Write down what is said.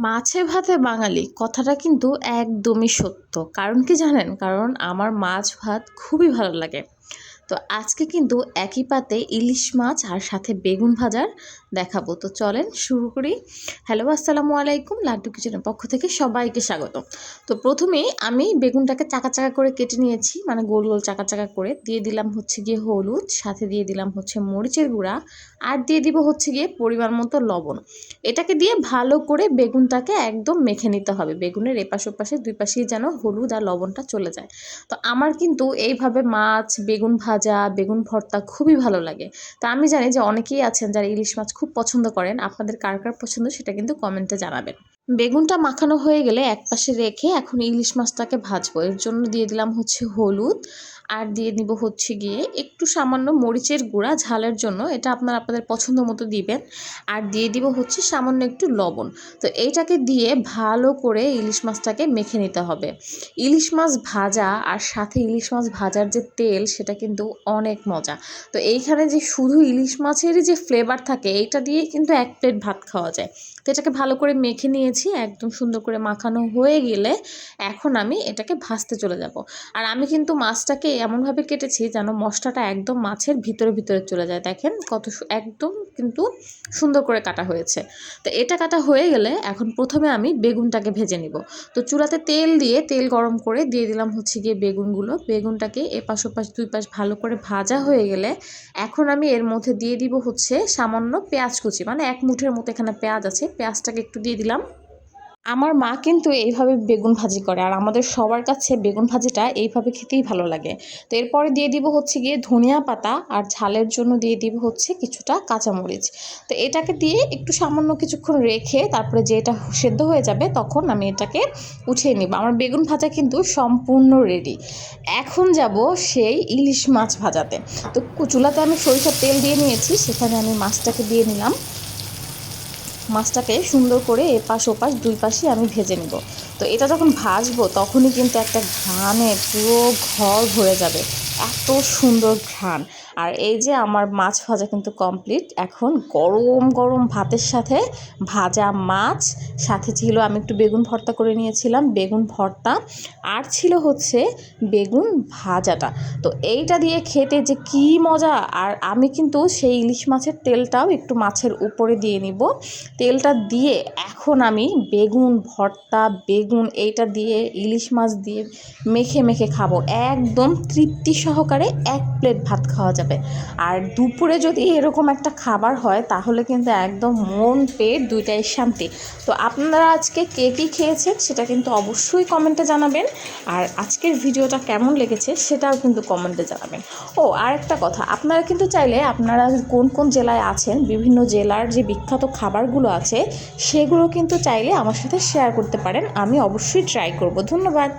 মাছে ভাতে বাঙালি কথাটা কিন্তু একদমই সত্য। কারণ কি জানেন? কারণ আমার মাছ ভাত খুবই ভালো লাগে। তো আজকে কিন্তু একই পাতে ইলিশ মাছ আর সাথে বেগুন ভাজার দেখাবো। তো চলেন শুরু করি। হ্যালো, আসসালামু আলাইকুম। লাড্ডু কিচেনের পক্ষ থেকে সবাইকে স্বাগত। তো প্রথমেই আমি বেগুনটাকে চাকা চাকা করে কেটে নিয়েছি, মানে গোল গোল চাকা চাকা করে। দিয়ে দিলাম হচ্ছে গিয়ে হলুদ, সাথে দিয়ে দিলাম হচ্ছে মরিচের গুঁড়া, আর দিয়ে দিব হচ্ছে গিয়ে পরিমাণ মতো লবণ। এটাকে দিয়ে ভালো করে বেগুনটাকে একদম মেখে নিতে হবে। বেগুনের এপাশ ওপাশে দুই পাশেই যেন হলুদ আর লবণটা চলে যায়। তো আমার কিন্তু এইভাবে মাছ, বেগুন ভাজা, বেগুন ভর্তা খুবই ভালো লাগে। তো আমি জানি যে অনেকেই আছেন যারা ইলিশ মাছ খুব পছন্দ করেন। আপনাদের কার কার পছন্দ সেটা কিন্তু কমেন্টে জানাবেন। বেগুনটা মাখানো হয়ে গেলে একপাশে রেখে এখন ইলিশ মাছটাকে ভাজবো। এর জন্য দিয়ে দিলাম হচ্ছে হলুদ, আর দিয়ে দিব হচ্ছে গিয়ে একটু সামান্য মরিচের গুঁড়া ঝালের জন্য, এটা আপনাদের পছন্দ মতো দিবেন। আর দিয়ে দিব হচ্ছে সামান্য একটু লবণ। তো এইটাকে দিয়ে ভালো করে ইলিশ মাছটাকে মেখে নিতে হবে। ইলিশ মাছ ভাজা আর সাথে ইলিশ মাছ ভাজার যে তেল, সেটা কিন্তু অনেক মজা। তো এইখানে যে শুধু ইলিশ মাছেরই যে ফ্লেভার থাকে, এইটা দিয়ে কিন্তু এক প্লেট ভাত খাওয়া যায়। তো এটাকে ভালো করে মেখে নিয়েছি। একদম সুন্দর করে মাখানো হয়ে গেলে এখন আমি এটাকে ভাজতে চলে যাব। আর আমি কিন্তু মাছটাকে এমনভাবে কেটেছি যেন মশলাটা একদম মাছের ভিতরে ভিতরে চলে যায়। দেখেন কত একদম কিন্তু সুন্দর করে কাটা হয়েছে। তো এটা কাটা হয়ে গেলে এখন প্রথমে আমি বেগুনটাকে ভেজে নিব। তো চুলাতে তেল দিয়ে তেল গরম করে দিয়ে দিলাম হচ্ছে গিয়ে বেগুনগুলো। বেগুনটাকে এপাশ ওপাশ দুই পাশ ভালো করে ভাজা হয়ে গেলে এখন আমি এর মধ্যে দিয়ে দিব হচ্ছে সামান্য পেঁয়াজ কুচি, মানে এক মুঠের মতো এখানে পেঁয়াজ আছে। পেঁয়াজটাকে একটু দিয়ে দিলাম। আমার মা কিন্তু এইভাবে বেগুন ভাজি করে, আর আমাদের সবার কাছে বেগুন ভাজিটা এইভাবে খেতেই ভালো লাগে। তো এরপরে দিয়ে দিব হচ্ছে গিয়ে ধনিয়া পাতা, আর ঝালের জন্য দিয়ে দিব হচ্ছে কিছুটা কাঁচামরিচ। তো এটাকে দিয়ে একটু সামান্য কিছুক্ষণ রেখে তারপরে যে এটা সেদ্ধ হয়ে যাবে তখন আমি এটাকে উঠিয়ে নিব। আমার বেগুন ভাজা কিন্তু সম্পূর্ণ রেডি। এখন যাব সেই ইলিশ মাছ ভাজাতে। তো চুলাতে আমি সরিষার তেল দিয়ে নিয়েছি, সেখানে আমি মাছটাকে দিয়ে নিলাম। মাছটাকে সুন্দর করে এপাশ ওপাশ দুই পাশে আমি ভেজে নিব। তো এটা যখন ভাজবো তখনই কিন্তু একটা ঘ্রাণে পুরো ঘর ভরে যাবে, এত সুন্দর ঘ্রাণ। আর এই যে আমার মাছ ভাজা কিন্তু কমপ্লিট। এখন গরম গরম ভাতের সাথে ভাজা মাছ, সাথে ছিল আমি একটু বেগুন ভর্তা করে নিয়েছিলাম, বেগুন ভর্তা, আর ছিল হচ্ছে বেগুন ভাজাটা। তো এইটা দিয়ে খেতে যে কি মজা! আর আমি কিন্তু সেই ইলিশ মাছের তেলটাও একটু মাছের উপরে দিয়ে নিব। তেলটা দিয়ে এখন আমি বেগুন ভর্তা, বেগুন এইটা দিয়ে ইলিশ মাছ দিয়ে মেখে মেখে খাবো। একদম তৃপ্তি সহকারে এক প্লেট ভাত খাওয়া যাবে। আর দুপুরে যদি এরকম একটা খাবার হয় তাহলে কিন্তু একদম মন পেট দুইটাই শান্তি। তো আপনারা আজকে কে কী খেয়েছেন সেটা কিন্তু অবশ্যই কমেন্টে জানাবেন। আর আজকের ভিডিওটা কেমন লেগেছে সেটাও কিন্তু কমেন্টে জানাবেন। ও আর একটা কথা, আপনারা কিন্তু চাইলে আপনারা কোন কোন জেলায় আছেন, বিভিন্ন জেলার যে বিখ্যাত খাবারগুলো আছে সেগুলো কিন্তু চাইলে আমার সাথে শেয়ার করতে পারেন। আমি অবশ্যই ট্রাই করব। ধন্যবাদ।